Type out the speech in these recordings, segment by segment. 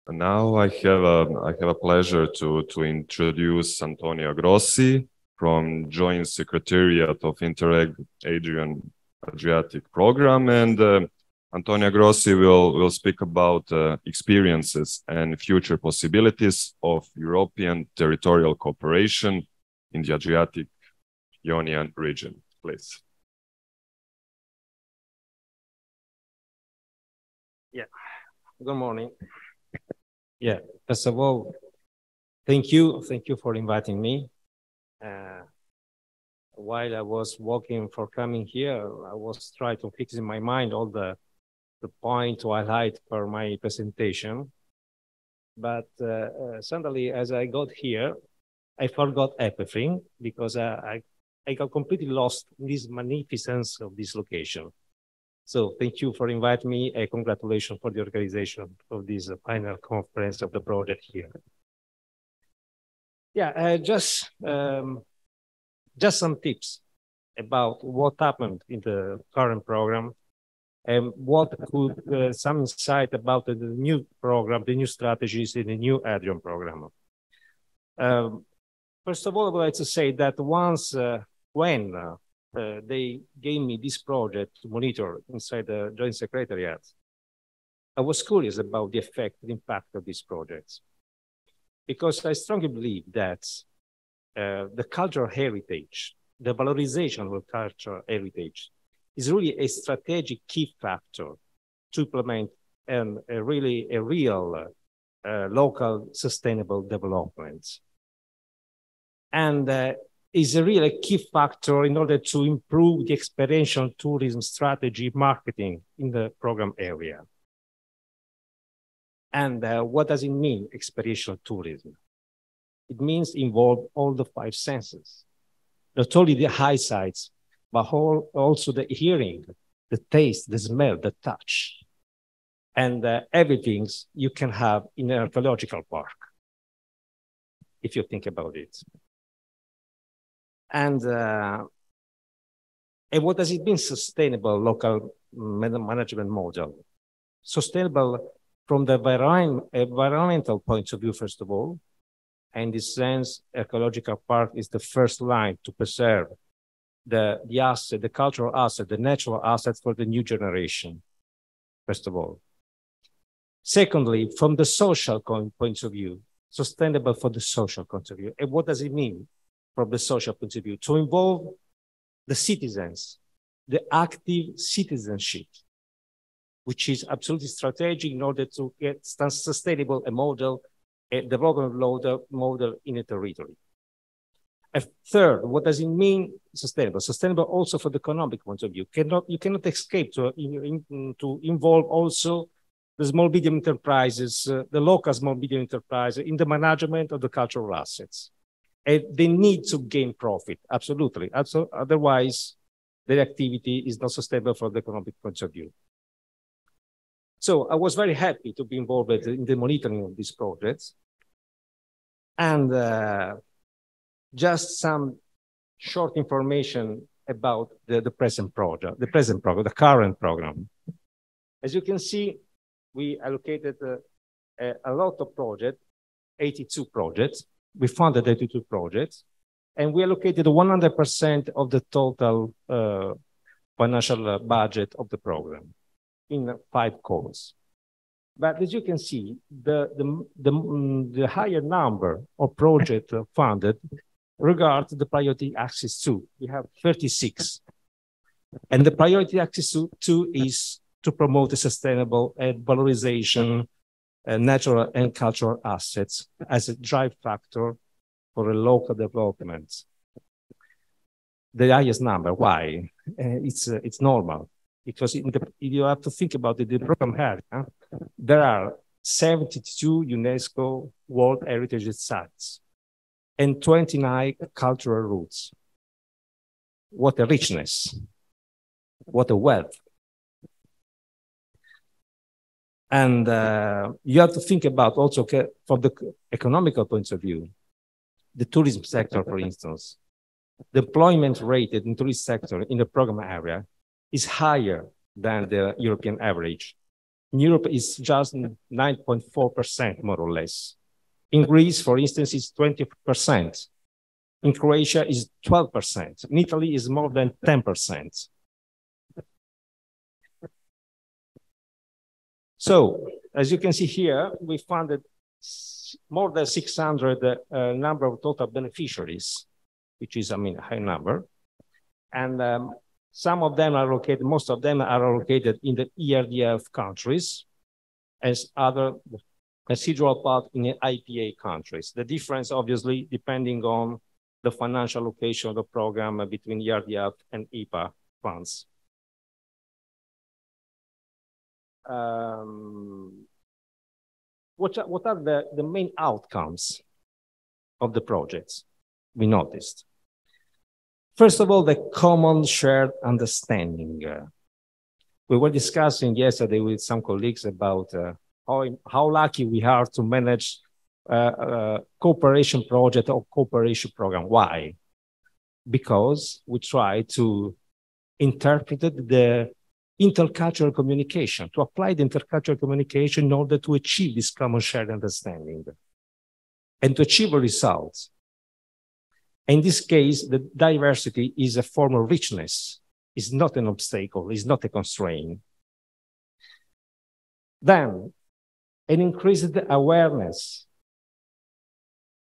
Now I have a pleasure to introduce Antonio Agrosi from Joint Secretariat of Interreg Adriatic Program, and Antonio Agrosi will speak about experiences and future possibilities of European territorial cooperation in the Adriatic Ionian region. Please. Yeah. Good morning. Yeah, first of all, thank you for inviting me. While I was walking for coming here, I was trying to fix in my mind all the point to highlight for my presentation. But suddenly, as I got here, I forgot everything because I got completely lost in this magnificence of this location. So thank you for inviting me, and congratulations for the organization of this final conference of the project here. Yeah, just some tips about what happened in the current program and what could some insight about the new program, the new strategies in the new ADRION program. First of all, I would like to say that when they gave me this project to monitor inside the Joint Secretariat, I was curious about the effect, the impact of these projects. Because I strongly believe that the cultural heritage, the valorization of cultural heritage is really a strategic key factor to implement a real local sustainable development. And is a really key factor in order to improve the experiential tourism strategy marketing in the program area. And what does it mean, experiential tourism? It means involve all the 5 senses, not only the eyesight, but also the hearing, the taste, the smell, the touch, and everything you can have in an archaeological park, if you think about it. And what does it mean, sustainable local management model? Sustainable from the environmental point of view, first of all. And in this sense, ecological park is the first line to preserve the asset, the cultural asset, the natural assets for the new generation, first of all. Secondly, from the social point of view, sustainable for the social point of view. And what does it mean from the social point of view? To involve the citizens, the active citizenship, which is absolutely strategic in order to get sustainable a development model in a territory. And third, what does it mean sustainable? Sustainable also for the economic point of view. You cannot escape to involve also the small medium enterprises, the local small medium enterprises in the management of the cultural assets. And they need to gain profit, absolutely. Otherwise, their activity is not sustainable from the economic point of view. So I was very happy to be involved in the monitoring of these projects. And just some short information about the present project, the current program. As you can see, we allocated a lot of projects, 82 projects. We funded 82 projects, and we allocated 100% of the total financial budget of the program in 5 cores. But as you can see, the higher number of projects funded regards the priority axis 2. We have 36. And the priority axis 2 is to promote a sustainable valorization, natural and cultural assets as a drive factor for a local development. The highest number, why? It's normal, because you have to think about it, the program area, there are 72 UNESCO World Heritage Sites and 29 cultural routes. What a richness, what a wealth. And you have to think about also from the economical point of view, the tourism sector, for instance, the employment rate in the tourist sector in the program area is higher than the European average. In Europe, it's just 9.4%, more or less. In Greece, for instance, it's 20%. In Croatia, is 12%. In Italy, is more than 10%. So, as you can see here, we funded more than 600 number of total beneficiaries, which is, I mean, a high number. And some of them are located, most of them are located in the ERDF countries, as other residual part in the IPA countries. The difference, obviously, depending on the financial location of the program between ERDF and IPA funds. What are the main outcomes of the projects we noticed? First of all, the common shared understanding. We were discussing yesterday with some colleagues about how lucky we are to manage a cooperation project or cooperation program. Why? Because we try to interpret the intercultural communication, to apply the intercultural communication in order to achieve this common shared understanding and to achieve a result. In this case, the diversity is a form of richness. It's not an obstacle, it's not a constraint. Then, an increased awareness,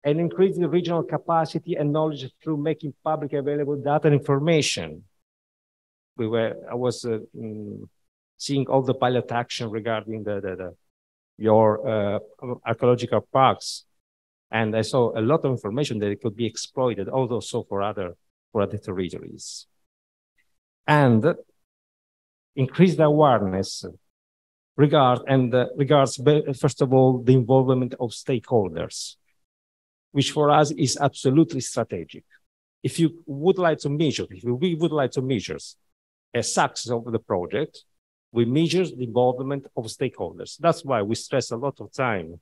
an increased regional capacity and knowledge through making public available data and information. I was seeing all the pilot action regarding your archaeological parks, and I saw a lot of information that it could be exploited, also for other territories. And increased awareness regards first of all the involvement of stakeholders, which for us is absolutely strategic. If we would like to measure a success of the project, we measure the involvement of stakeholders. That's why we stress a lot of time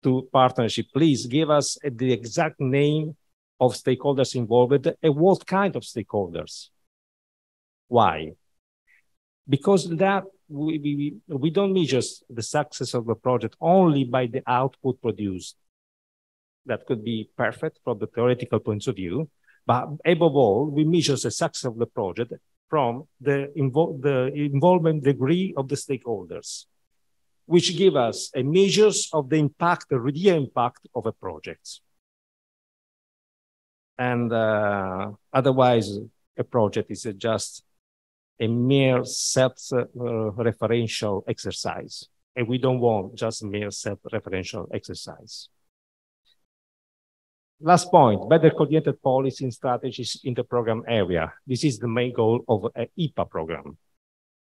to partnership. Please give us the exact name of stakeholders involved and what kind of stakeholders. Why? Because that we don't measure the success of the project only by the output produced. That could be perfect from the theoretical point of view, but above all, we measure the success of the project from the involvement degree of the stakeholders, which give us a measures of the impact, the real impact of a project. And otherwise, a project is just a mere self-referential exercise. And we don't want just mere self-referential exercise. Last point, better coordinated policy and strategies in the program area. This is the main goal of an IPA program.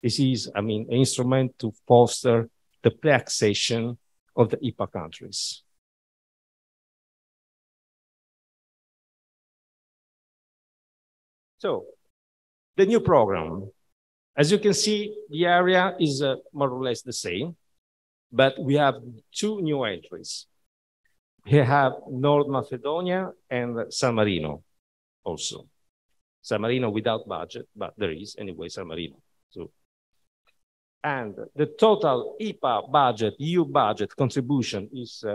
This is, an instrument to foster the pre-accession of the IPA countries. So, the new program. As you can see, the area is more or less the same, but we have two new entries. We have North Macedonia and San Marino also. San Marino without budget, but there is anyway San Marino. So, and the total IPA budget, EU budget contribution is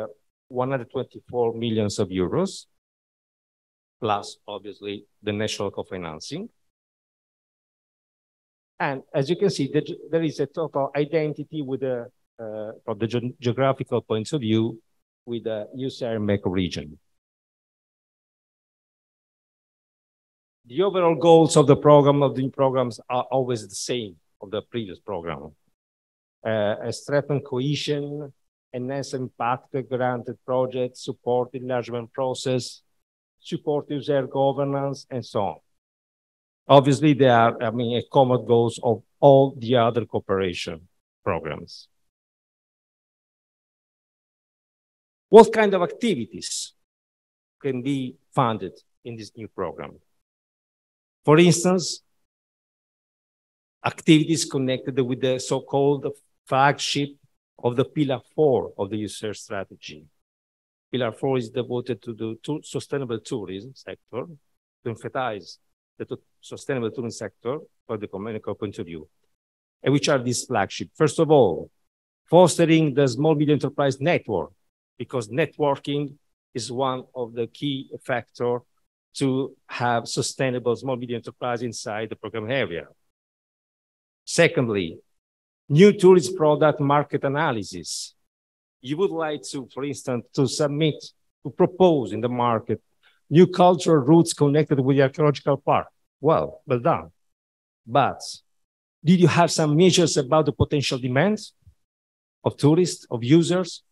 124 million euros, plus obviously the national co-financing. And as you can see, there is a total identity with from the geographical point of view with the Adriatic region. The overall goals of the program, of the new programs, are always the same of the previous program. Strengthen cohesion, enhance impact granted projects, support enlargement process, support user governance, and so on. Obviously, they are, a common goals of all the other cooperation programs. What kind of activities can be funded in this new program? For instance, activities connected with the so-called flagship of the Pillar 4 of the user strategy. Pillar 4 is devoted to the sustainable tourism sector, to emphasize the sustainable tourism sector from the economical point of view. And which are these flagship? First of all, fostering the small-medium enterprise network, because networking is one of the key factors to have sustainable small-medium enterprise inside the program area. Secondly, new tourist product market analysis. You would like to, for instance, to propose in the market new cultural routes connected with the archaeological park. Well done. But did you have some measures about the potential demands of tourists, of users?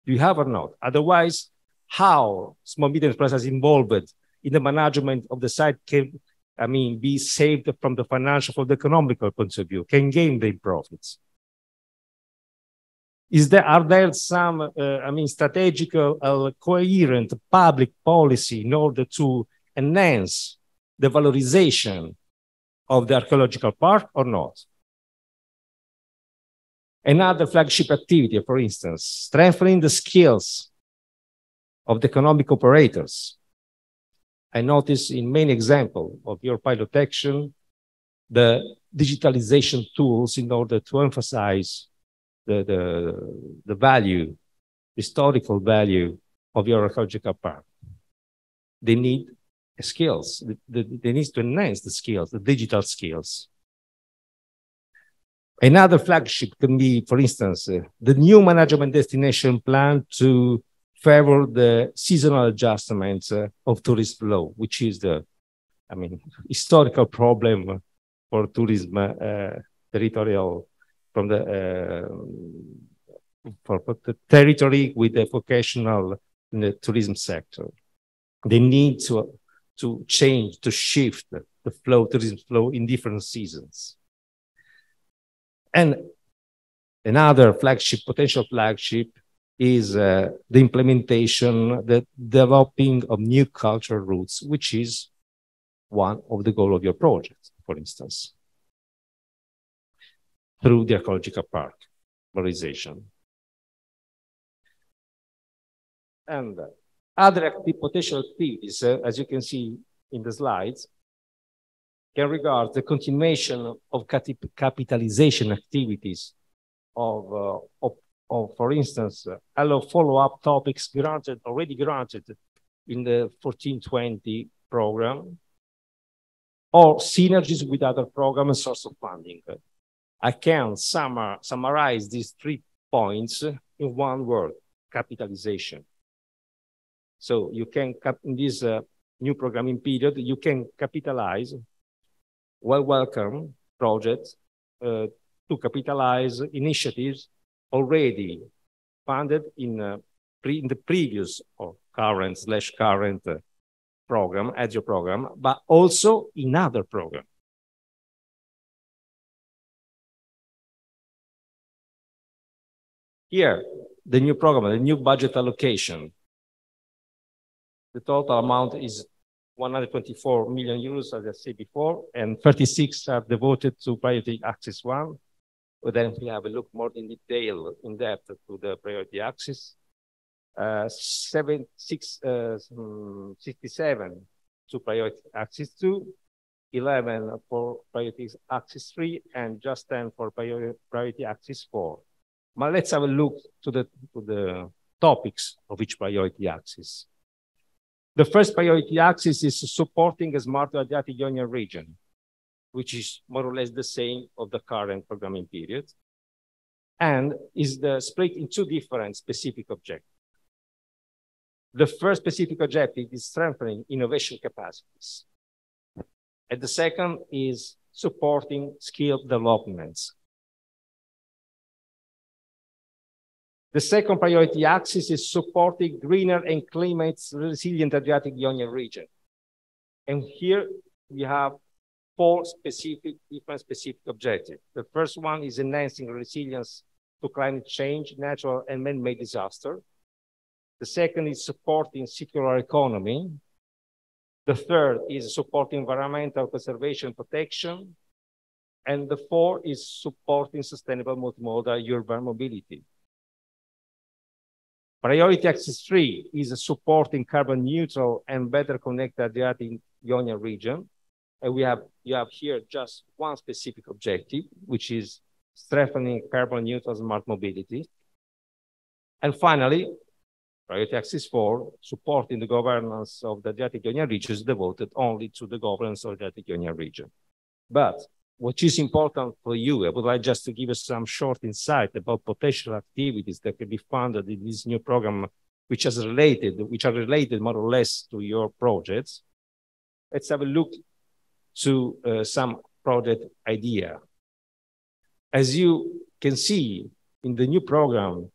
Do you have or not? Otherwise, how small medium enterprises involved in the management of the site can, be saved from the financial, from the economical point of view, can gain their profits? Are there some, strategical, coherent public policy in order to enhance the valorization of the archaeological park or not? Another flagship activity, for instance, strengthening the skills of the economic operators. I notice in many examples of your pilot action, the digitalization tools in order to emphasize the value, historical value of your archaeological park. They need skills. They need to enhance the skills, the digital skills. Another flagship can be, for instance, the new management destination plan to favor the seasonal adjustments of tourist flow, which is the, historical problem for tourism territorial from for the territory with the vocational in the tourism sector. They need to change, to shift the flow, tourism flow in different seasons. And another flagship, potential flagship, is the implementation, the developing of new cultural routes, which is one of the goals of your project, for instance, through the archaeological park valorization. And other potential activities, as you can see in the slides, can regard the continuation of capitalization activities of for instance, follow-up topics already granted in the 1420 program, or synergies with other programs and source of funding. I can summarize these 3 points in one word: capitalization. So you can, in this new programming period, you can capitalize welcome projects to capitalize initiatives already funded in the previous or current program, ADRION program, but also in other programs. Here, the new program, the new budget allocation. The total amount is 124 million euros, as I said before, and 36 are devoted to priority axis 1. But then we have a look more in detail, in depth to the priority axis. 67 to priority axis 2, 11 for priority axis 3, and just 10 for priority axis 4. But let's have a look to the topics of each priority axis. The first priority axis is supporting a smart Adriatic Ionian region, which is more or less the same of the current programming period, and is split in 2 different specific objectives. The first specific objective is strengthening innovation capacities, and the second is supporting skill developments. The second priority axis is supporting greener and climate-resilient Adriatic Ionian region. And here we have 4 different specific objectives. The first one is enhancing resilience to climate change, natural and man-made disaster. The second is supporting circular economy. The third is supporting environmental conservation protection. And the fourth is supporting sustainable multimodal urban mobility. Priority axis 3 is supporting carbon neutral and better connected Adriatic Ionian region. And you have here just one specific objective, which is strengthening carbon neutral smart mobility. And finally, priority axis 4, supporting the governance of the Adriatic Ionian region, is devoted only to the governance of the Adriatic Ionian region. But what is important for you, I would like just to give you some short insight about potential activities that can be funded in this new program, which are related more or less to your projects. Let's have a look to some project idea. As you can see in the new program,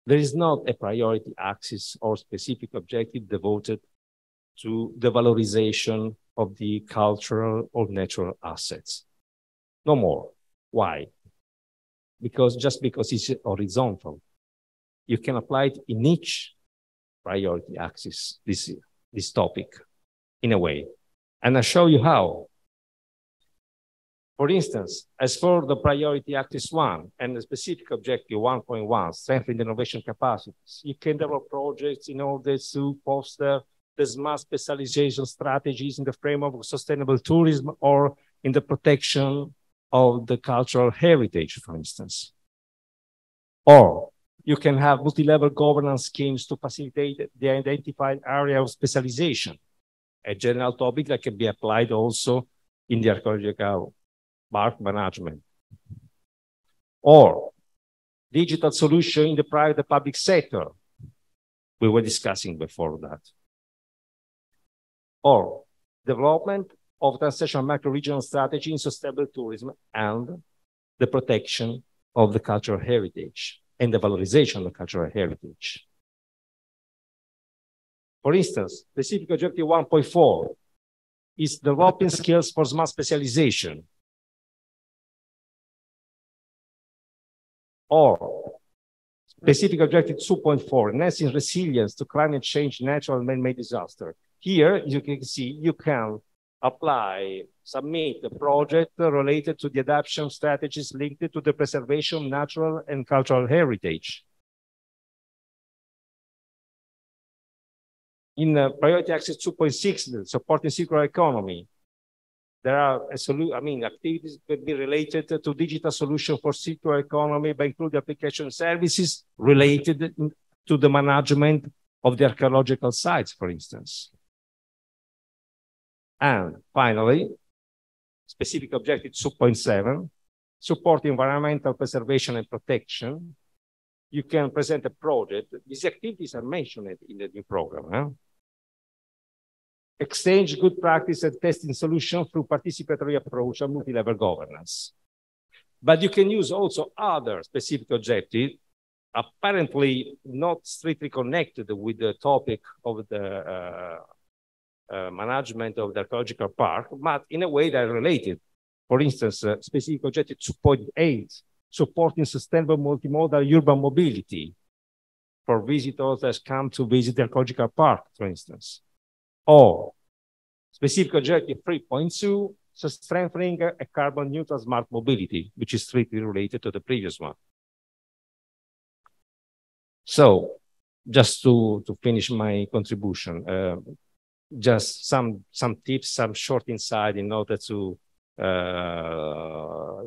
there is not a priority axis or specific objective devoted to the valorization of the cultural or natural assets. No more. Why? Because it's horizontal. You can apply it in each priority axis, this topic, in a way. And I'll show you how. For instance, as for the priority axis 1 and the specific objective 1.1, strengthening innovation capacities, you can develop projects in order to foster the smart specialization strategies in the framework of sustainable tourism or in the protection of the cultural heritage, for instance. Or you can have multi-level governance schemes to facilitate the identified area of specialization, a general topic that can be applied also in the archaeological park management. Or digital solution in the private public sector. We were discussing before that. Or development of transitional macro-regional strategy in sustainable tourism and the protection of the cultural heritage and the valorization of the cultural heritage. For instance, specific objective 1.4 is developing skills for smart specialization. Or specific objective 2.4, enhancing resilience to climate change, natural and man-made disaster. Here, you can see, you can submit a project related to the adaptation strategies linked to the preservation of natural and cultural heritage. In priority axis 2.6, supporting circular economy, there are activities that can be related to digital solution for circular economy by including application services related to the management of the archaeological sites, for instance. And finally, specific objective 2.7, support environmental preservation and protection. You can present a project. These activities are mentioned in the new program. Exchange good practice and testing solution through participatory approach and multi-level governance. But you can use also other specific objectives, apparently not strictly connected with the topic of the management of the archaeological park, but in a way they're related. For instance, specific objective 2.8, supporting sustainable multimodal urban mobility for visitors that come to visit the archaeological park, for instance. Or specific objective 3.2, so strengthening a carbon neutral smart mobility, which is strictly related to the previous one. So just to finish my contribution, just some tips, some short insight in order to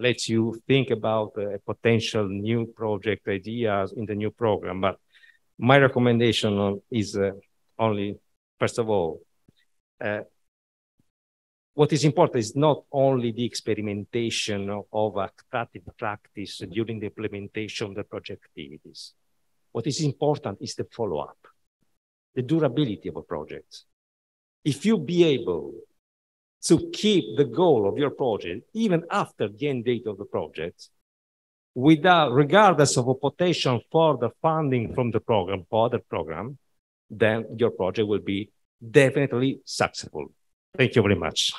let you think about a potential new project ideas in the new program. But my recommendation is only, first of all, what is important is not only the experimentation of active practice during the implementation of the project activities. What is important is the follow-up, the durability of a project. If you be able to keep the goal of your project even after the end date of the project, regardless of a potential further funding from the program or other program, then your project will be definitely successful. Thank you very much.